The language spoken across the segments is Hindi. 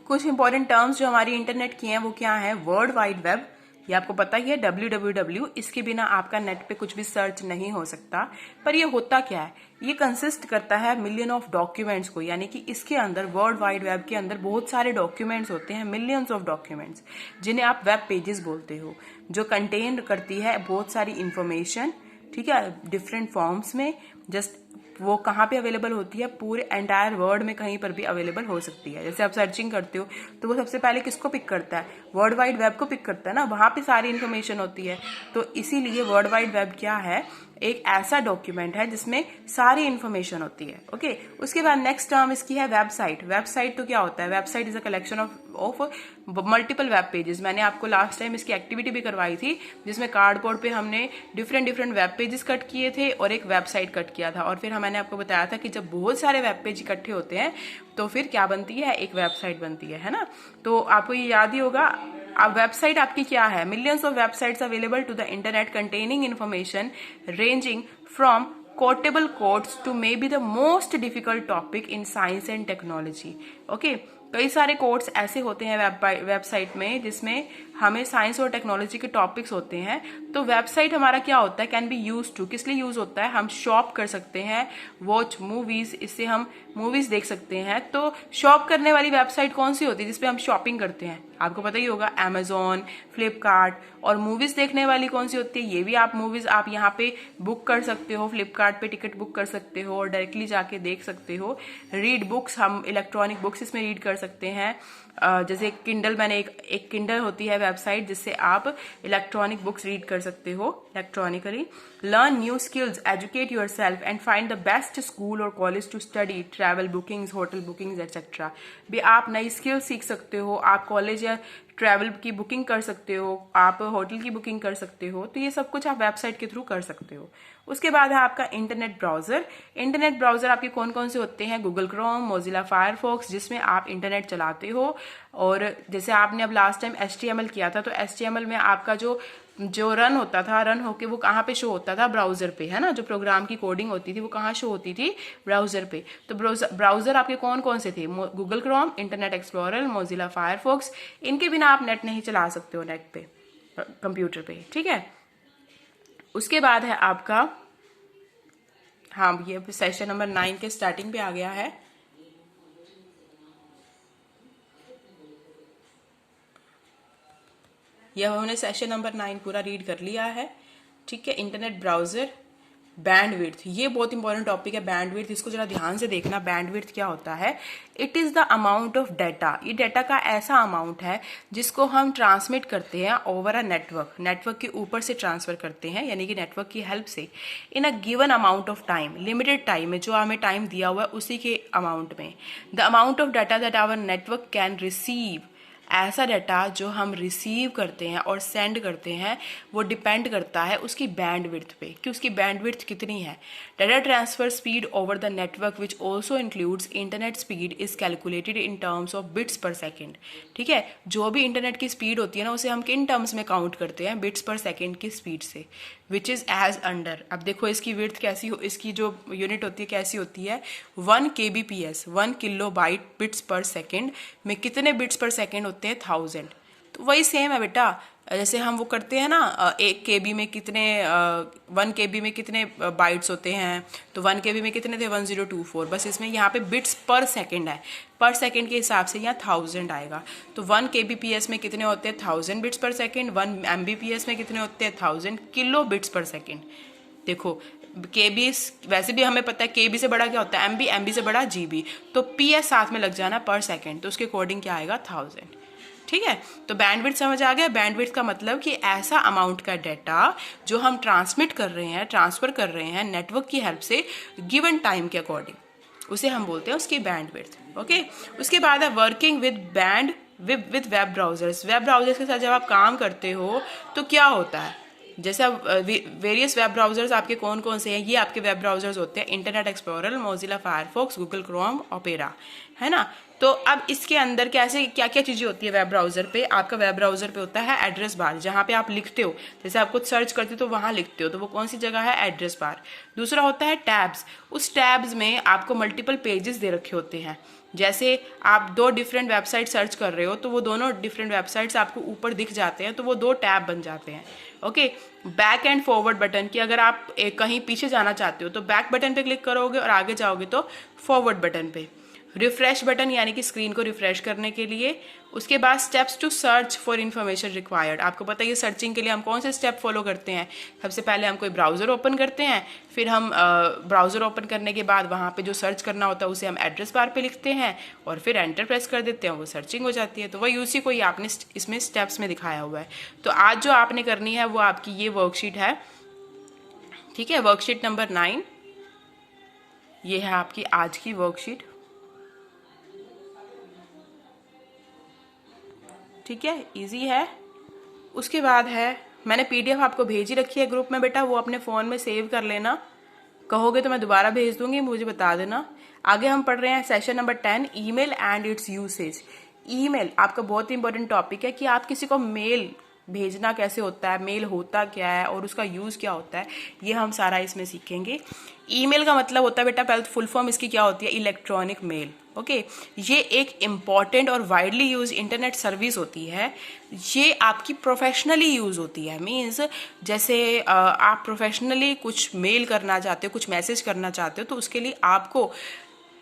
कुछ इंपॉर्टेंट टर्म्स जो हमारी इंटरनेट की हैं वो क्या है? वर्ल्ड वाइड वेब, ये आपको पता ही है, www, इसके बिना आपका नेट पे कुछ भी सर्च नहीं हो सकता। पर ये होता क्या है? ये कंसिस्ट करता है मिलियन ऑफ डॉक्यूमेंट्स को, यानी कि इसके अंदर वर्ल्ड वाइड वेब के अंदर बहुत सारे डॉक्यूमेंट्स होते हैं, मिलियंस ऑफ डॉक्यूमेंट्स, जिन्हें आप वेब पेजेस बोलते हो, जो कंटेन करती है बहुत सारी इंफॉर्मेशन, ठीक है, डिफरेंट फॉर्म्स में। जस्ट वो कहाँ पे अवेलेबल होती है? पूरे एंटायर वर्ल्ड में कहीं पर भी अवेलेबल हो सकती है। जैसे आप सर्चिंग करते हो तो वो सबसे पहले किसको पिक करता है? वर्ल्ड वाइड वेब को पिक करता है ना, वहाँ पे सारी इन्फॉर्मेशन होती है। तो इसीलिए वर्ल्ड वाइड वेब क्या है? एक ऐसा डॉक्यूमेंट है जिसमें सारी इन्फॉर्मेशन होती है। ओके, उसके बाद नेक्स्ट टर्म इसकी है वेबसाइट। वेबसाइट तो क्या होता है? Website is a collection of multiple web pages. मैंने आपको लास्ट टाइम इसकी एक्टिविटी भी करवाई थी, जिसमें कार्डबोर्ड पे हमने डिफरेंट वेब पेजेस कट किए थे और एक वेबसाइट कट किया था। और फिर मैंने आपको बताया था कि जब बहुत सारे वेब पेज इकट्ठे होते हैं तो फिर क्या बनती है? एक वेबसाइट बनती है ना। तो आपको ये याद ही होगा। अब वेबसाइट आपकी क्या है? Millions of websites available to the internet containing information ranging from quotable codes to maybe the most difficult topic in science and technology. Okay, कई सारे कोड्स ऐसे होते हैं वेबसाइट में जिसमें हमें साइंस और टेक्नोलॉजी के टॉपिक्स होते हैं। तो वेबसाइट हमारा क्या होता है? कैन बी यूज टू, किस लिए यूज होता है? हम शॉप कर सकते हैं, वॉच मूवीज, इससे हम मूवीज देख सकते हैं। तो शॉप करने वाली वेबसाइट कौन सी होती है जिसपे हम शॉपिंग करते हैं? आपको पता ही होगा, Amazon, फ्लिपकार्ट। और मूवीज देखने वाली कौन सी होती है? ये भी आप मूवीज आप यहाँ पे बुक कर सकते हो, फ्लिपकार्ट पे टिकट बुक कर सकते हो और डायरेक्टली जाके देख सकते हो। रीड बुक्स, हम इलेक्ट्रॉनिक बुक्स इसमें रीड कर सकते हैं। जैसे किंडल, मैंने एक किंडल होती है वेबसाइट जिससे आप इलेक्ट्रॉनिक बुक्स रीड कर सकते हो electronically. Learn new skills, educate yourself and find the best school और college to study, travel bookings, hotel bookings etcetera. भी आप नई स्किल सीख सकते हो, आप कॉलेज या ट्रैवल की बुकिंग कर सकते हो, आप होटल की बुकिंग कर सकते हो। तो ये सब कुछ आप वेबसाइट के थ्रू कर सकते हो। उसके बाद है आपका इंटरनेट ब्राउजर। इंटरनेट ब्राउजर आपके कौन कौन से होते हैं? गूगल क्रोम, मोजिला फायरफॉक्स, जिसमें आप इंटरनेट चलाते हो। और जैसे आपने अब लास्ट टाइम HTML किया था, तो HTML में आपका जो रन होता था, रन होके वो कहाँ पे शो होता था? ब्राउजर पे, है ना। जो प्रोग्राम की कोडिंग होती थी वो कहाँ शो होती थी? ब्राउजर पे। तो ब्राउजर आपके कौन कौन से थे? Google Chrome, internet explorer, Mozilla Firefox. इनके बिना आप नेट नहीं चला सकते हो, नेट पे, कंप्यूटर पे, ठीक है। उसके बाद है आपका, हाँ, ये सेशन नंबर 9 के स्टार्टिंग पे आ गया है। यह हमने सेशन नंबर 9 पूरा रीड कर लिया है, ठीक है। इंटरनेट ब्राउजर, बैंडविड्थ, ये बहुत इंपॉर्टेंट टॉपिक है बैंडविड्थ। इसको जरा ध्यान से देखना। बैंडविड्थ क्या होता है? It is the amount of data. ये डाटा का ऐसा अमाउंट है जिसको हम ट्रांसमिट करते हैं ओवर अ नेटवर्क के ऊपर से ट्रांसफर करते हैं, यानी कि नेटवर्क की हेल्प से, in a given amount of time, limited time में, जो हमें टाइम दिया हुआ है उसी के अमाउंट में। The amount of data that our network can receive, ऐसा डाटा जो हम रिसीव करते हैं और सेंड करते हैं, वो डिपेंड करता है उसकी बैंडविड्थ पे, कि उसकी बैंडविड्थ कितनी है। Data transfer speed over the network which also includes internet speed is calculated in terms of bits पर सेकेंड, ठीक है। जो भी इंटरनेट की स्पीड होती है ना, उसे हम किन टर्म्स में काउंट करते हैं? बिट्स पर सेकेंड की स्पीड से, विच इज एज अंडर। अब देखो इसकी विड्थ कैसी हो, इसकी जो यूनिट होती है कैसी होती है? 1 kbps, 1 किलोबाइट बिट्स पर सेकेंड में कितने बिट्स पर सेकेंड होते हैं? 1000। तो वही सेम है बेटा, जैसे हम वो करते हैं ना, 1 KB में कितने 1 KB में कितने बाइट्स होते हैं? तो 1 KB में कितने थे? 1024। बस इसमें यहाँ पे बिट्स पर सेकेंड है, पर सेकेंड के हिसाब से यहाँ 1000 आएगा। तो 1 kbps में कितने होते हैं? 1000 बिट्स पर सेकेंड। 1 Mbps में कितने होते हैं? 1000 किलो बिट्स पर सेकेंड। देखो KB वैसे भी हमें पता है KB से बड़ा क्या होता है? MB से बड़ा GB। तो PS साथ में लग जाना पर सेकेंड, तो उसके अकॉर्डिंग क्या आएगा? 1000, ठीक है। तो बैंडविड्थ समझ आ गया। बैंडविड्थ का मतलब कि ऐसा अमाउंट का डाटा जो हम ट्रांसमिट कर रहे हैं, ट्रांसफर कर रहे हैं नेटवर्क की हेल्प से, गिवन टाइम के अकॉर्डिंग, उसे हम बोलते हैं उसकी बैंडविड्थ। ओके, उसके बाद है working with web browsers. Web browsers के साथ जब आप काम करते हो तो क्या होता है? जैसे अब वेरियस वेब ब्राउजर्स आपके कौन कौन से हैं? ये आपके वेब ब्राउजर्स होते हैं, internet explorer, Mozilla Firefox, Google Chrome, opera, है ना। तो अब इसके अंदर कैसे क्या क्या चीज़ें होती है वेब ब्राउजर पे? आपका वेब ब्राउजर पे होता है एड्रेस बार, जहाँ पे आप लिखते हो, जैसे आप कुछ सर्च करते हो तो वहाँ लिखते हो, तो वो कौन सी जगह है? Address bar. दूसरा होता है टैब्स। उस टैब्स में आपको मल्टीपल पेजेस दे रखे होते हैं, जैसे आप दो डिफरेंट वेबसाइट सर्च कर रहे हो तो वो दोनों डिफरेंट वेबसाइट्स आपको ऊपर दिख जाते हैं, तो वो दो टैब बन जाते हैं। Okay, back and forward button की अगर आप कहीं पीछे जाना चाहते हो तो बैक बटन पे क्लिक करोगे और आगे जाओगे तो फॉरवर्ड बटन पे। रिफ्रेश बटन यानी कि स्क्रीन को रिफ्रेश करने के लिए। उसके बाद steps to search for information required. आपको पता है ये सर्चिंग के लिए हम कौन से स्टेप फॉलो करते हैं। सबसे पहले हम कोई ब्राउज़र ओपन करते हैं, फिर हम ब्राउज़र ओपन करने के बाद वहाँ पे जो सर्च करना होता है उसे हम एड्रेस बार पे लिखते हैं और फिर एंटर प्रेस कर देते हैं, वो सर्चिंग हो जाती है। तो वही उसी को ही आपने इसमें स्टेप्स में दिखाया हुआ है। तो आज जो आपने करनी है वो आपकी ये वर्कशीट है, ठीक है, वर्कशीट नंबर 9। ये है आपकी आज की वर्कशीट, ठीक है, इजी है। उसके बाद है, मैंने पीडीएफ आपको भेज ही रखी है ग्रुप में बेटा, वो अपने फ़ोन में सेव कर लेना। कहोगे तो मैं दोबारा भेज दूंगी, मुझे बता देना। आगे हम पढ़ रहे हैं session number 10, email and it's usage. Email आपका बहुत ही इंपॉर्टेंट टॉपिक है कि आप किसी को मेल भेजना कैसे होता है, मेल होता क्या है और उसका यूज़ क्या होता है, ये हम सारा इसमें सीखेंगे। ईमेल का मतलब होता है बेटा, पहले फुल फॉर्म इसकी क्या होती है, इलेक्ट्रॉनिक मेल। ओके, ये एक इम्पॉर्टेंट और वाइडली यूज इंटरनेट सर्विस होती है। ये आपकी प्रोफेशनली यूज़ होती है, मीन्स जैसे आप प्रोफेशनली कुछ मेल करना चाहते हो, कुछ मैसेज करना चाहते हो, तो उसके लिए आपको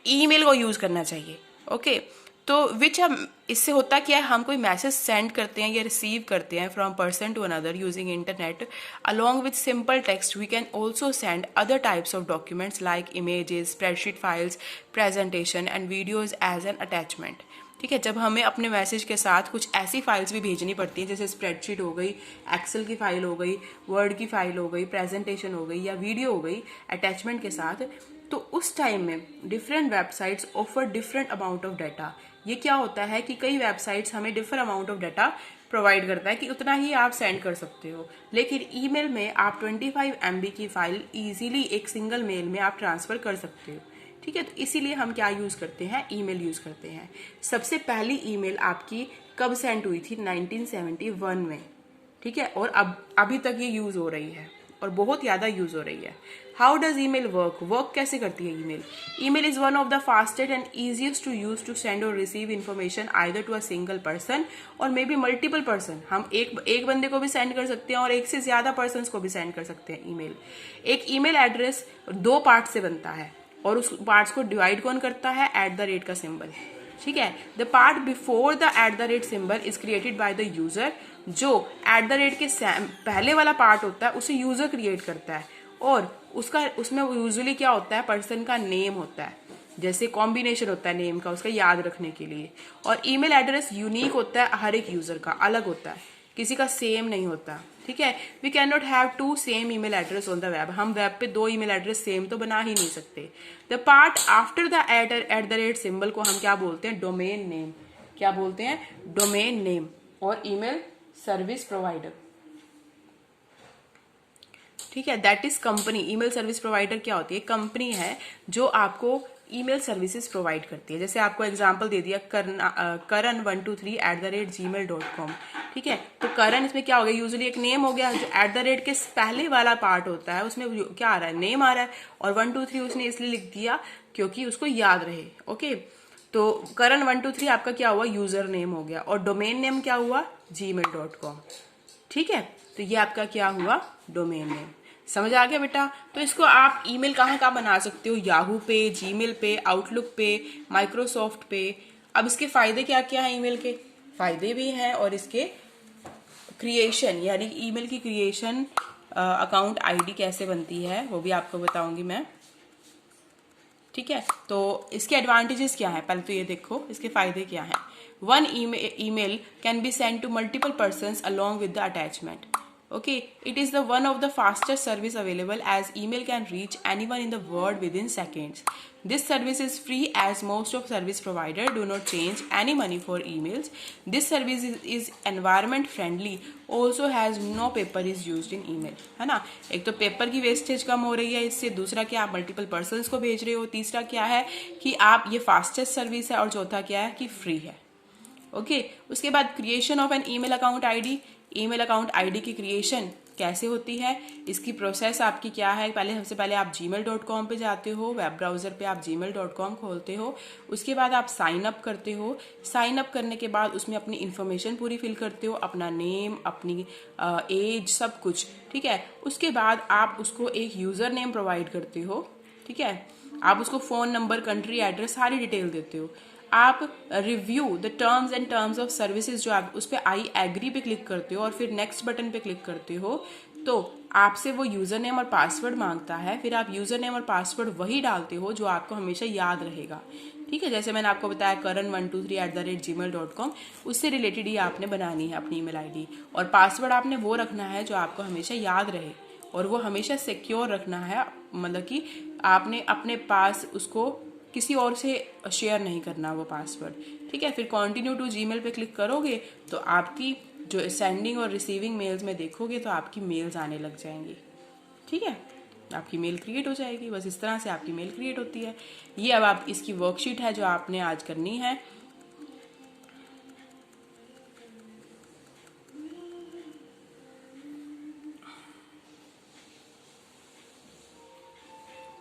ईमेल को यूज़ करना चाहिए। ओके, तो विच हम इससे होता क्या है, हम कोई मैसेज सेंड करते हैं या रिसीव करते हैं from person to another using internet along with simple text. We can also send other types of documents like images, spreadsheet files, presentation and videos as an attachment. ठीक है, जब हमें अपने मैसेज के साथ कुछ ऐसी फाइल्स भी भेजनी पड़ती हैं जैसे स्प्रेडशीट हो गई, एक्सेल की फाइल हो गई, वर्ड की फाइल हो गई, प्रेजेंटेशन हो गई या वीडियो हो गई अटैचमेंट के साथ, तो उस टाइम में different websites offer different amount of data. ये क्या होता है कि कई वेबसाइट्स हमें different amount of data provide करता है कि उतना ही आप सेंड कर सकते हो, लेकिन ईमेल में आप 25 MB की फाइल इजीली एक सिंगल मेल में आप ट्रांसफर कर सकते हो। ठीक है, तो इसीलिए हम क्या यूज़ करते हैं, ईमेल यूज़ करते हैं। सबसे पहली ईमेल आपकी कब सेंड हुई थी, 1971 में। ठीक है, और अब अभी तक ये यूज़ हो रही है और बहुत ज़्यादा यूज़ हो रही है। हाउ डज ईमेल वर्क कैसे करती है email? Email is one of the fastest and easiest to use to send और receive information either to a single person or may be multiple person. हम एक बंदे को भी सेंड कर सकते हैं और एक से ज़्यादा पर्सन को भी सेंड कर सकते हैं ईमेल। एक ईमेल एड्रेस 2 पार्ट से बनता है और उस पार्ट्स को डिवाइड कौन करता है, @ का सिंबल। ठीक है, the part before the @ symbol is created by the user. जो @ के पहले वाला पार्ट होता है उसे यूजर क्रिएट करता है और उसमें यूजुअली क्या होता है, पर्सन का नेम होता है, जैसे कॉम्बिनेशन होता है नेम का, उसका याद रखने के लिए। और ईमेल एड्रेस यूनिक होता है, हर एक यूजर का अलग होता है, किसी का सेम नहीं होता। ठीक है, we can not have 2 same email address on the web. हम वेब पे 2 ईमेल एड्रेस सेम तो बना ही नहीं सकते। The part after the @ symbol को हम क्या बोलते हैं, डोमेन नेम। क्या बोलते हैं, डोमेन नेम। और ईमेल सर्विस प्रोवाइडर, ठीक है, that is company. Email service provider क्या होती है, कंपनी है जो आपको ईमेल सर्विसेज प्रोवाइड करती है। जैसे आपको एग्जांपल दे दिया, karan123@gmail.com। ठीक है, तो करण इसमें क्या हो गया, यूजुअली एक नेम हो गया। जो @ के पहले वाला पार्ट होता है उसमें क्या आ रहा है, नेम आ रहा है, और 1 2 3 उसने इसलिए लिख दिया क्योंकि उसको याद रहे। ओके, तो karan123 आपका क्या हुआ, यूजर नेम हो गया, और डोमेन नेम क्या हुआ, gmail.com। ठीक है, तो ये आपका क्या हुआ, डोमेन नेम। समझ आ गया बेटा? तो इसको आप ईमेल कहाँ कहाँ बना सकते हो, याहू पे, जीमेल पे, आउटलुक पे, माइक्रोसॉफ्ट पे। अब इसके फायदे क्या क्या हैं, ईमेल के फायदे भी हैं और इसके क्रिएशन यानी ईमेल की क्रिएशन, अकाउंट आईडी कैसे बनती है वो भी आपको बताऊंगी मैं। ठीक है, तो इसके एडवांटेजेस क्या है, पहले तो ये देखो इसके फायदे क्या हैं। 1 email can be sent to multiple persons along with the attachment. Okay, it is the one of the fastest service available as email can reach anyone in the world within seconds. This service is free as most of service provider do not charge any money for emails. This service is environment friendly, also has no paper is used in email. है ना, एक तो पेपर की वेस्टेज कम हो रही है इससे, दूसरा क्या आप मल्टीपल पर्सन्स को भेज रहे हो, तीसरा क्या है कि आप ये फास्टेस्ट सर्विस है, और चौथा क्या है कि फ्री है। ओके, उसके बाद creation of an email account ID. Email account ID की क्रिएशन कैसे होती है, इसकी प्रोसेस आपकी क्या है। सबसे पहले आप gmail.com पे जाते हो, वेब ब्राउज़र पे आप gmail.com खोलते हो, उसके बाद आप साइन अप करते हो। साइन अप करने के बाद उसमें अपनी इन्फॉर्मेशन पूरी फिल करते हो, अपना नेम, अपनी एज, सब कुछ, ठीक है। उसके बाद आप उसको एक यूज़र नेम प्रोवाइड करते हो, ठीक है। आप उसको फ़ोन नंबर, कंट्री, एड्रेस, सारी डिटेल देते हो। आप review the terms of services जो आप उस पर आई एग्री पे क्लिक करते हो और फिर नेक्स्ट बटन पे क्लिक करते हो, तो आपसे वो यूज़र नेम और पासवर्ड मांगता है। फिर आप यूज़र नेम और पासवर्ड वही डालते हो जो आपको हमेशा याद रहेगा, ठीक है। जैसे मैंने आपको बताया karan123@gmail.com, उससे रिलेटेड ही आपने बनानी है अपनी ईमेल आईडी, और पासवर्ड आपने वो रखना है जो आपको हमेशा याद रहे, और वो हमेशा सिक्योर रखना है, मतलब कि आपने अपने पास उसको किसी और से शेयर नहीं करना वो पासवर्ड, ठीक है। फिर कंटिन्यू टू जीमेल पे क्लिक करोगे तो आपकी जो सेंडिंग और रिसीविंग मेल्स में देखोगे तो आपकी मेल्स आने लग जाएंगी, ठीक है। आपकी मेल क्रिएट हो जाएगी। बस इस तरह से आपकी मेल क्रिएट होती है। ये अब आप इसकी वर्कशीट है जो आपने आज करनी है।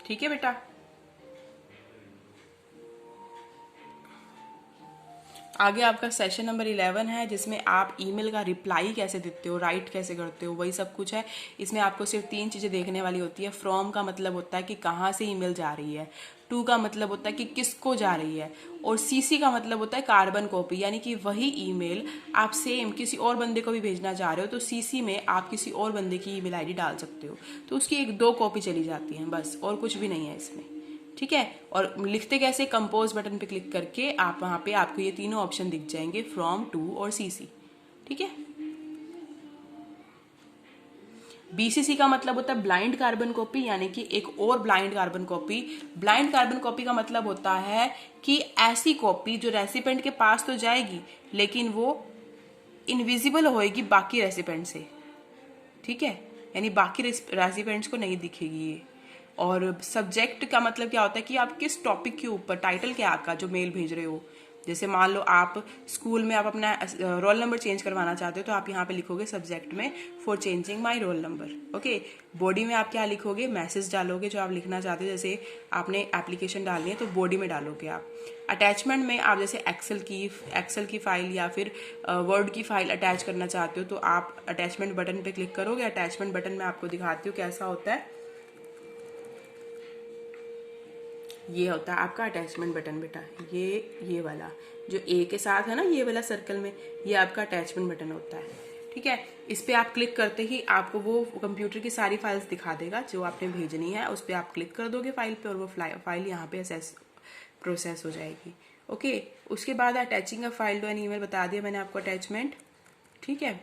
ठीक है बेटा। आगे आपका सेशन नंबर 11 है, जिसमें आप ईमेल का रिप्लाई कैसे देते हो, राइट कैसे करते हो, वही सब कुछ है। इसमें आपको सिर्फ 3 चीज़ें देखने वाली होती है। फ्रॉम का मतलब होता है कि कहाँ से ईमेल जा रही है, टू का मतलब होता है कि किसको जा रही है, और सीसी का मतलब होता है कार्बन कॉपी, यानी कि वही ईमेल आप सेम किसी और बंदे को भी भेजना चाह रहे हो तो सीसी में आप किसी और बंदे की ईमेल आईडी डाल सकते हो, तो उसकी 1-2 कॉपी चली जाती है बस, और कुछ भी नहीं है इसमें, ठीक है। और लिखते कैसे, कंपोज बटन पे क्लिक करके आप वहां पे आपको ये तीनों ऑप्शन दिख जाएंगे, फ्रॉम, टू और सीसी, ठीक है। बीसीसी का मतलब होता है ब्लाइंड कार्बन कॉपी, यानी कि एक और blind carbon copy. Blind carbon copy का मतलब होता है कि ऐसी कॉपी जो रेसिपेंट के पास तो जाएगी लेकिन वो इनविजिबल होएगी बाकी रेसिपेंट से, ठीक है, यानी बाकी रेसिपेंट्स को नहीं दिखेगी ये। और सब्जेक्ट का मतलब क्या होता है कि आप किस टॉपिक के ऊपर, टाइटल क्या आपका जो मेल भेज रहे हो। जैसे मान लो आप स्कूल में आप अपना रोल नंबर चेंज करवाना चाहते हो तो आप यहाँ पे लिखोगे सब्जेक्ट में for changing my roll number, okay. Body में आप क्या लिखोगे, मैसेज डालोगे जो आप लिखना चाहते हो, जैसे आपने एप्लीकेशन डालनी है तो बॉडी में डालोगे आप। अटैचमेंट में आप जैसे एक्सेल की फाइल या फिर वर्ड की फाइल अटैच करना चाहते हो तो आप अटैचमेंट बटन पे क्लिक करोगे। अटैचमेंट बटन में आपको दिखाती हूँ कैसा होता है। ये होता है आपका अटैचमेंट बटन बेटा, ये वाला जो ए के साथ है ना, ये वाला सर्कल में, ये आपका अटैचमेंट बटन होता है, ठीक है। इस पे आप क्लिक करते ही आपको वो कंप्यूटर की सारी फाइल्स दिखा देगा जो आपने भेजनी है। उस पर आप क्लिक कर दोगे फाइल पे और वो फाइल यहाँ पे प्रोसेस हो जाएगी, ओके। उसके बाद attaching a file to an email बता दिया मैंने आपको अटैचमेंट, ठीक है।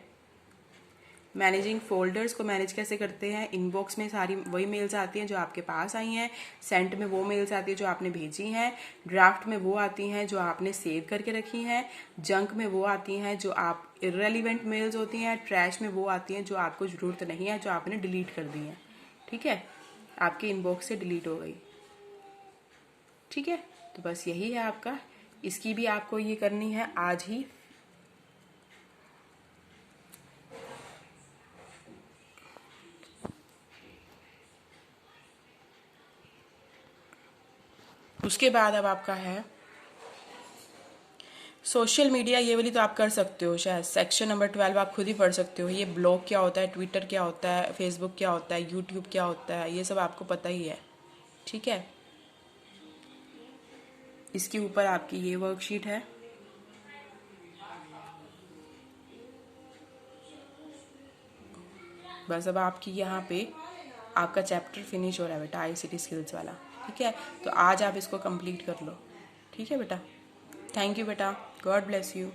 मैनेजिंग फोल्डर्स को मैनेज कैसे करते हैं, इनबॉक्स में सारी वही मेल्स आती हैं जो आपके पास आई हैं, सेंट में वो मेल्स आती है जो आपने भेजी हैं, ड्राफ्ट में वो आती हैं जो आपने सेव करके रखी हैं, जंक में वो आती हैं जो आप इररेलीवेंट मेल्स होती हैं, ट्रैश में वो आती हैं जो आपको ज़रूरत नहीं है, जो आपने डिलीट कर दी हैं, ठीक है, आपके इनबॉक्स से डिलीट हो गई, ठीक है। तो बस यही है आपका, इसकी भी आपको ये करनी है आज ही। उसके बाद अब आपका है सोशल मीडिया, ये वाली तो आप कर सकते हो शायद। सेक्शन नंबर 12 आप खुद ही पढ़ सकते हो। ये ब्लॉग क्या होता है, ट्विटर क्या होता है, फेसबुक क्या होता है, यूट्यूब क्या होता है, ये सब आपको पता ही है, ठीक है। इसके ऊपर आपकी ये वर्कशीट है। बस अब आपकी यहाँ पे आपका चैप्टर फिनिश हो रहा है बेटा, आईसीटी स्किल्स वाला, ठीक है। तो आज आप इसको कंप्लीट कर लो, ठीक है बेटा। थैंक यू बेटा, गॉड ब्लेस यू।